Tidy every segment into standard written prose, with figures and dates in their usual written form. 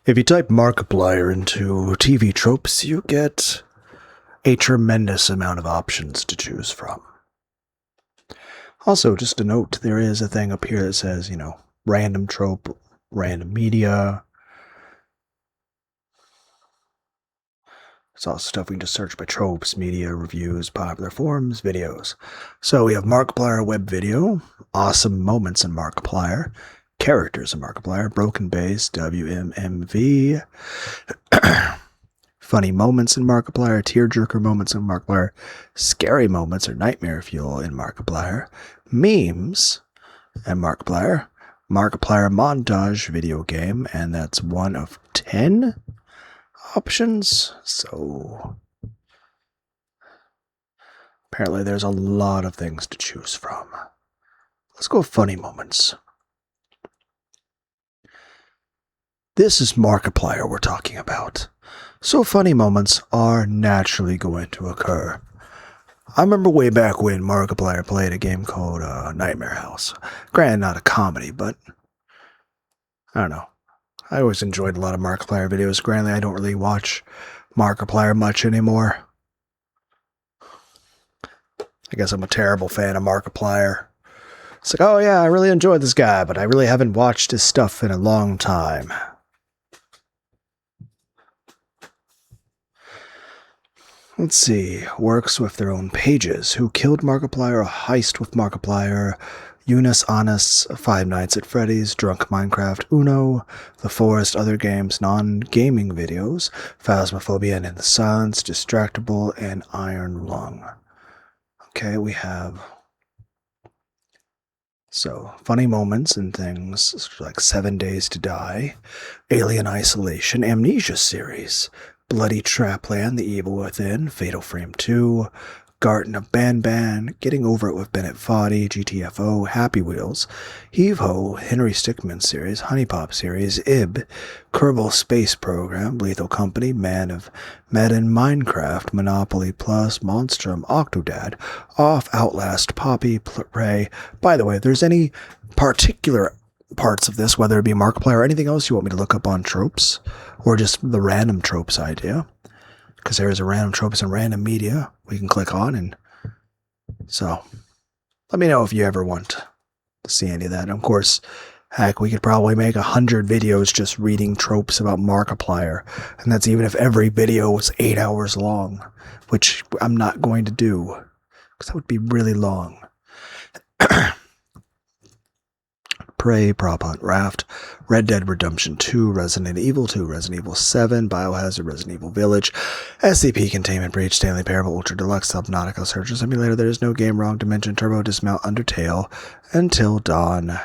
If you type Markiplier into TV Tropes, you get a tremendous amount of options to choose from. Also, just a note, there is a thing up here that says, random trope, random media. It's all stuff we can just search by tropes, media, reviews, popular forums, videos. So we have Markiplier web video, awesome moments in Markiplier, characters in Markiplier, broken bass, WMMV, funny moments in Markiplier, tearjerker moments in Markiplier, scary moments or nightmare fuel in Markiplier, memes in Markiplier, Markiplier montage video game, and that's one of 10 options. So apparently there's a lot of things to choose from. Let's go funny moments. This is Markiplier we're talking about. So funny moments are naturally going to occur. I remember way back when Markiplier played a game called Nightmare House. Granted, not a comedy, but I don't know. I always enjoyed a lot of Markiplier videos. Granted, I don't really watch Markiplier much anymore. I guess I'm a terrible fan of Markiplier. It's like, oh yeah, I really enjoyed this guy, but I really haven't watched his stuff in a long time. Let's see. Works with their own pages. Who Killed Markiplier, A Heist with Markiplier, Eunice Honest, Five Nights at Freddy's, Drunk Minecraft, Uno, The Forest, Other Games, Non-Gaming Videos, Phasmophobia and In the Silence, Distractable, and Iron Lung. Okay, we have funny moments and things like 7 Days to Die, Alien Isolation, Amnesia series, Bloody Trapland, The Evil Within, Fatal Frame 2, Garten of Ban, Getting Over It with Bennett Foddy, GTFO, Happy Wheels, Heave Ho, Henry Stickmin series, Honey Pop series, Ib, Kerbal Space Program, Lethal Company, Man of Medan, Minecraft, Monopoly Plus, Monstrum, Octodad, Off, Outlast, Poppy, Prey. By the way, if there's any particular parts of this, whether it be Markiplier or anything else you want me to look up on Tropes, or just the random Tropes idea, because there is a random Tropes and random media we can click on, and so let me know if you ever want to see any of that. And of course, heck, we could probably make 100 videos just reading tropes about Markiplier, and that's even if every video was 8 hours long, which I'm not going to do, because that would be really long. Prey, Prop Hunt Raft, Red Dead Redemption 2, Resident Evil 2, Resident Evil 7, Biohazard, Resident Evil Village, SCP Containment Breach, Stanley Parable, Ultra Deluxe, Subnautica, Searcher Simulator, There Is No Game, Wrong Dimension, Turbo Dismount, Undertale, Until Dawn,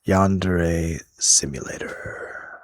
Yandere Simulator.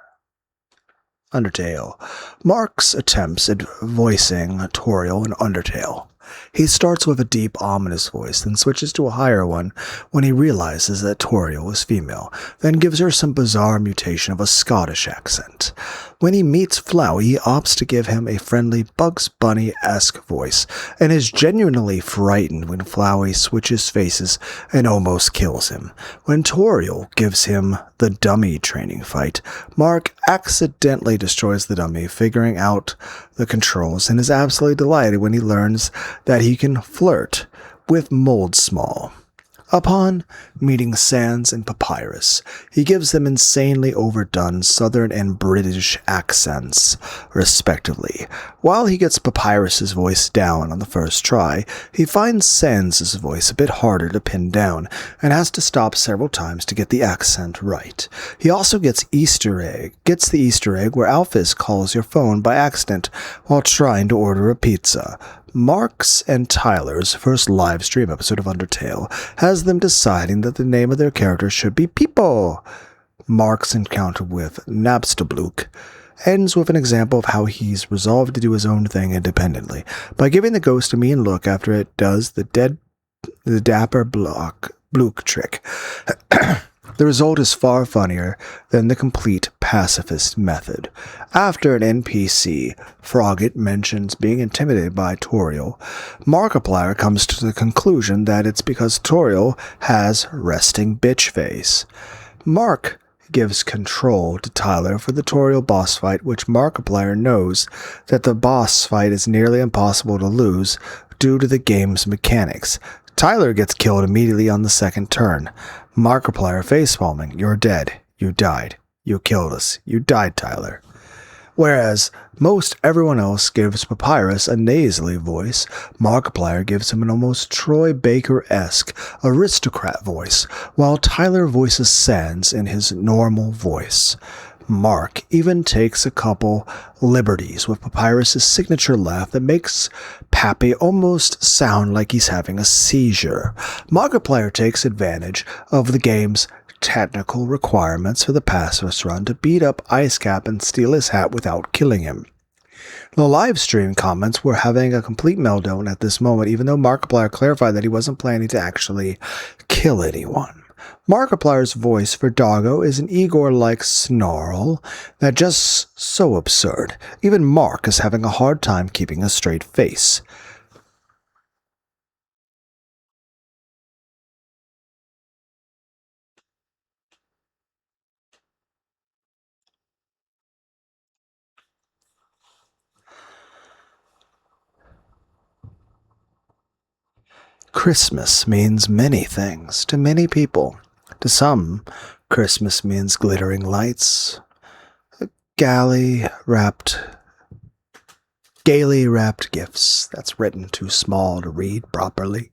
Undertale. Mark's attempts at voicing Toriel in Undertale. He starts with a deep, ominous voice, then switches to a higher one when he realizes that Toriel is female, then gives her some bizarre mutation of a Scottish accent. When he meets Flowey, he opts to give him a friendly Bugs Bunny-esque voice, and is genuinely frightened when Flowey switches faces and almost kills him. When Toriel gives him the dummy training fight, Mark accidentally destroys the dummy, figuring out the controls, and is absolutely delighted when he learns that he can flirt with Moldsmall. Upon meeting Sans and Papyrus, he gives them insanely overdone Southern and British accents, respectively. While he gets Papyrus's voice down on the first try, he finds Sans's voice a bit harder to pin down, and has to stop several times to get the accent right. He also gets the Easter egg where Alphys calls your phone by accident while trying to order a pizza. Mark's and Tyler's first live stream episode of Undertale has them deciding that the name of their character should be Peepo. Mark's encounter with Napstablook ends with an example of how he's resolved to do his own thing independently by giving the ghost a mean look after it does the dapper Blook trick. The result is far funnier than the complete pacifist method. After an NPC, Frogget, mentions being intimidated by Toriel, Markiplier comes to the conclusion that it's because Toriel has resting bitch face. Mark gives control to Tyler for the tutorial boss fight, which Markiplier knows that the boss fight is nearly impossible to lose due to the game's mechanics. Tyler gets killed immediately on the second turn. Markiplier facepalming, "You're dead. You died. You killed us. You died, Tyler." Whereas most everyone else gives Papyrus a nasally voice, Markiplier gives him an almost Troy Baker-esque aristocrat voice, while Tyler voices Sans in his normal voice. Mark even takes a couple liberties with Papyrus' signature laugh that makes Pappy almost sound like he's having a seizure. Markiplier takes advantage of the game's technical requirements for the pacifist run to beat up Icecap and steal his hat without killing him. The live stream comments were having a complete meltdown at this moment, even though Markiplier clarified that he wasn't planning to actually kill anyone. Markiplier's voice for Doggo is an Igor-like snarl that just so absurd. Even Mark is having a hard time keeping a straight face. Christmas means many things to many people. To some, Christmas means glittering lights, gaily wrapped gifts that's written too small to read properly.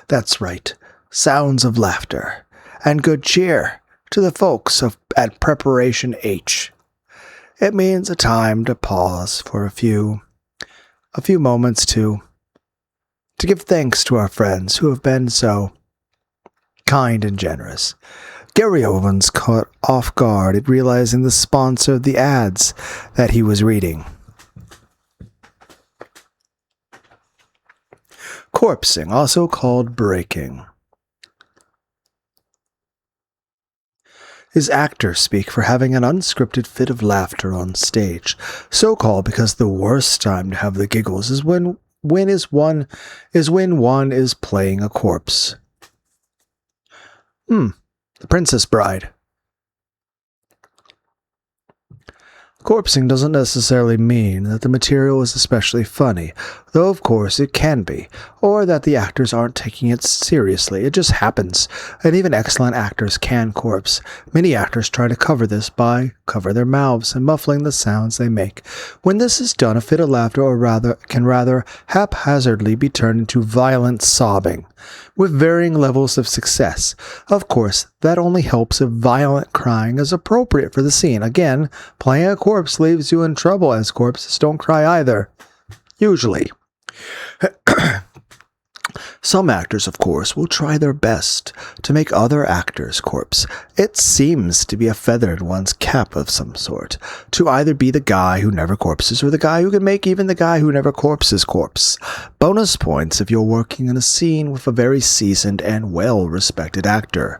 That's right, sounds of laughter and good cheer to the folks at Preparation H. It means a time to pause for a few moments to give thanks to our friends who have been so kind and generous. Gary Owens caught off guard at realizing the sponsor of the ads that he was reading. Corpsing, also called breaking, is actor speak for having an unscripted fit of laughter on stage. So called because the worst time to have the giggles is when one is playing a corpse. The Princess Bride. Corpsing doesn't necessarily mean that the material is especially funny, though of course it can be, or that the actors aren't taking it seriously. It just happens, and even excellent actors can corpse. Many actors try to cover this by covering their mouths and muffling the sounds they make. When this is done, a fit of laughter can rather haphazardly be turned into violent sobbing, with varying levels of success. Of course, that only helps if violent crying is appropriate for the scene. Again, playing a corpse leaves you in trouble, as corpses don't cry either. Usually. Some actors, of course, will try their best to make other actors corpse. It seems to be a feather in one's cap of some sort, to either be the guy who never corpses or the guy who can make even the guy who never corpses corpse. Bonus points if you're working in a scene with a very seasoned and well-respected actor.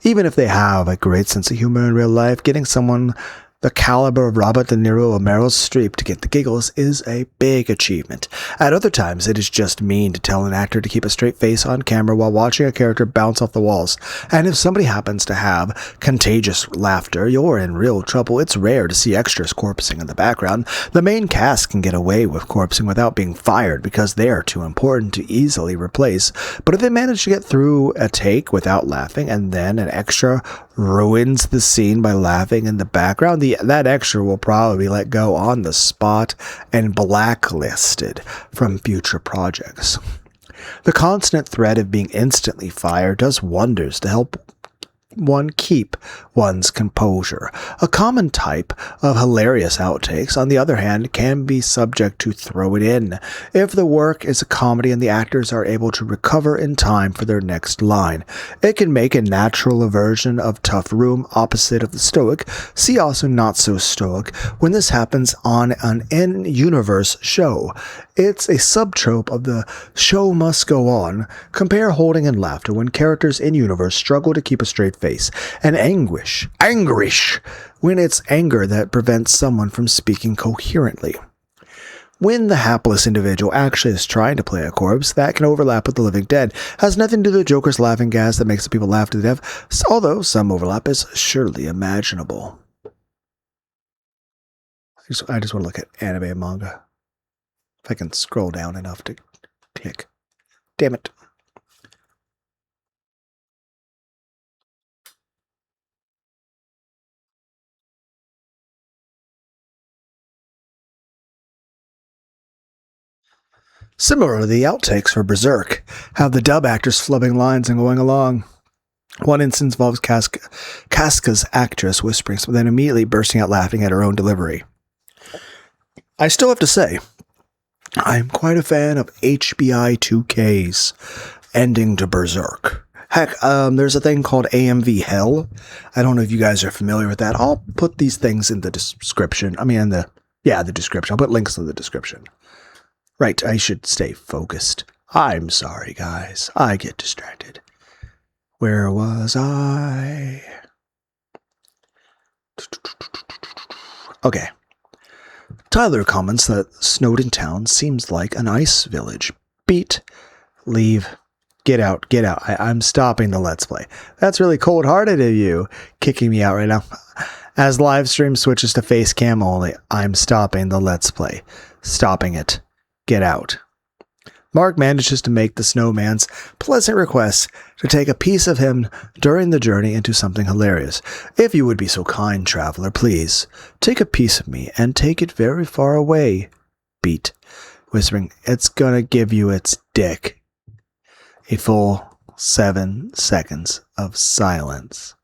Even if they have a great sense of humor in real life, getting someone the caliber of Robert De Niro or Meryl Streep to get the giggles is a big achievement. At other times, it is just mean to tell an actor to keep a straight face on camera while watching a character bounce off the walls. And if somebody happens to have contagious laughter, you're in real trouble. It's rare to see extras corpsing in the background. The main cast can get away with corpsing without being fired because they are too important to easily replace. But if they manage to get through a take without laughing, and then an extra ruins the scene by laughing in the background, that extra will probably be let go on the spot and blacklisted from future projects. The constant threat of being instantly fired does wonders to help one keep one's composure. A common type of hilarious outtakes, on the other hand, can be subject to throw it in if the work is a comedy and the actors are able to recover in time for their next line. It can make a natural version of tough room opposite of the stoic. See also not so stoic when this happens on an in-universe show. It's a subtrope of the show must go on. Compare holding and laughter when characters in-universe struggle to keep a straight face, and anguish, when it's anger that prevents someone from speaking coherently. When the hapless individual actually is trying to play a corpse, that can overlap with the living dead. Has nothing to do with the Joker's laughing gas that makes the people laugh to death, although some overlap is surely imaginable. I just want to look at anime and manga. If I can scroll down enough to click. Damn it. Similarly, the outtakes for Berserk have the dub actors flubbing lines and going along. One instance involves Casca's actress whispering, but then immediately bursting out laughing at her own delivery. I still have to say, I'm quite a fan of HBI 2K's ending to Berserk. Heck, there's a thing called AMV Hell. I don't know if you guys are familiar with that. I'll put these things in the description. The description. I'll put links in the description. Right, I should stay focused. I'm sorry, guys. I get distracted. Where was I? Okay. Tyler comments that Snowden Town seems like an ice village. Beat. Leave. Get out. Get out. I'm stopping the Let's Play. That's really cold-hearted of you, kicking me out right now. As live stream switches to face cam only, I'm stopping the Let's Play. Stopping it. Get out. Mark manages to make the snowman's pleasant request to take a piece of him during the journey into something hilarious. If you would be so kind, traveler, please, take a piece of me and take it very far away. Beat, whispering, it's gonna give you its dick. A full 7 seconds of silence.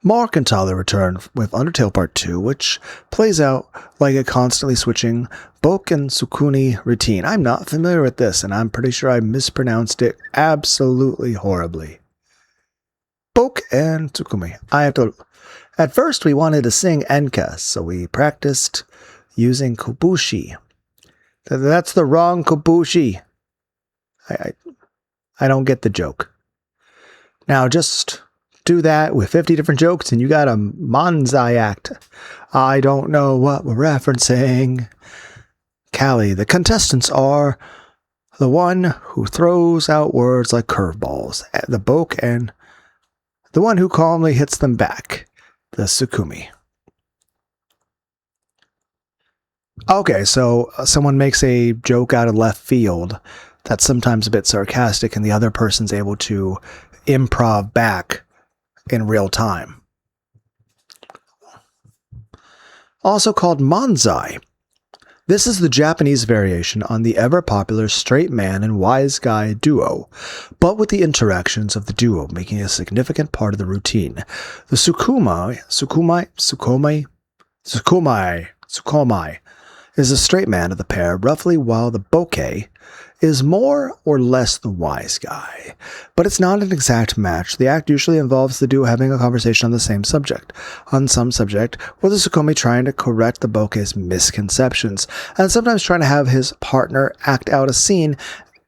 Mark and Tyler return with Undertale Part 2, which plays out like a constantly switching Boken Sukuni routine. I'm not familiar with this, and I'm pretty sure I mispronounced it absolutely horribly. Boken Sukumi. At first, we wanted to sing Enka, so we practiced using Kobushi. That's the wrong Kobushi. I don't get the joke. Now, just do that with 50 different jokes and you got a manzai act. I don't know what we're referencing. Callie, the contestants are the one who throws out words like curveballs, the boke, and the one who calmly hits them back, the Sukumi. Okay, so someone makes a joke out of left field that's sometimes a bit sarcastic and the other person's able to improv back in real time. Also called manzai. This is the Japanese variation on the ever-popular straight man and wise guy duo, but with the interactions of the duo making a significant part of the routine. The sukumai is the straight man of the pair, roughly, while the bokeh is more or less the wise guy. But it's not an exact match. The act usually involves the duo having a conversation on the same subject, with the Sukumi trying to correct the bokeh's misconceptions, and sometimes trying to have his partner act out a scene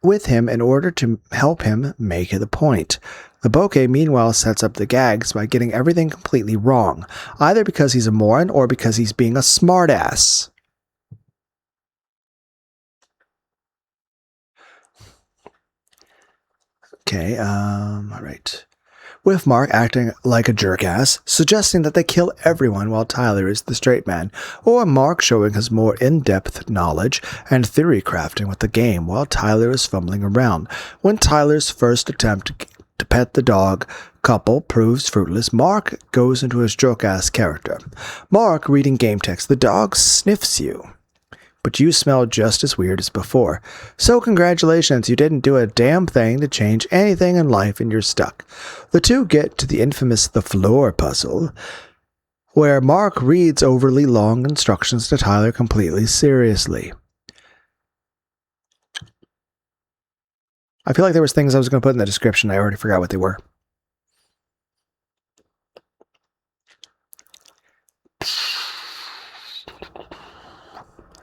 with him in order to help him make the point. The bokeh, meanwhile, sets up the gags by getting everything completely wrong, either because he's a moron or because he's being a smartass. Okay, alright. With Mark acting like a jerk-ass, suggesting that they kill everyone while Tyler is the straight man, or Mark showing his more in-depth knowledge and theory crafting with the game while Tyler is fumbling around. When Tyler's first attempt to pet the dog couple proves fruitless, Mark goes into his jerk-ass character. Mark reading game text, the dog sniffs you, but you smell just as weird as before. So congratulations, you didn't do a damn thing to change anything in life and you're stuck. The two get to the infamous The Floor puzzle, where Mark reads overly long instructions to Tyler completely seriously. I feel like there was things I was going to put in the description. I already forgot what they were.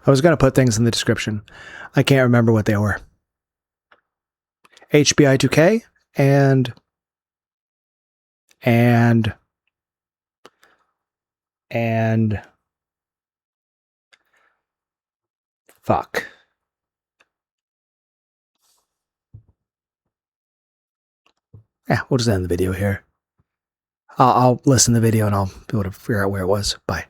I was going to put things in the description. I can't remember what they were. HBI 2K and Fuck. Yeah, we'll just end the video here. I'll listen to the video and I'll be able to figure out where it was. Bye.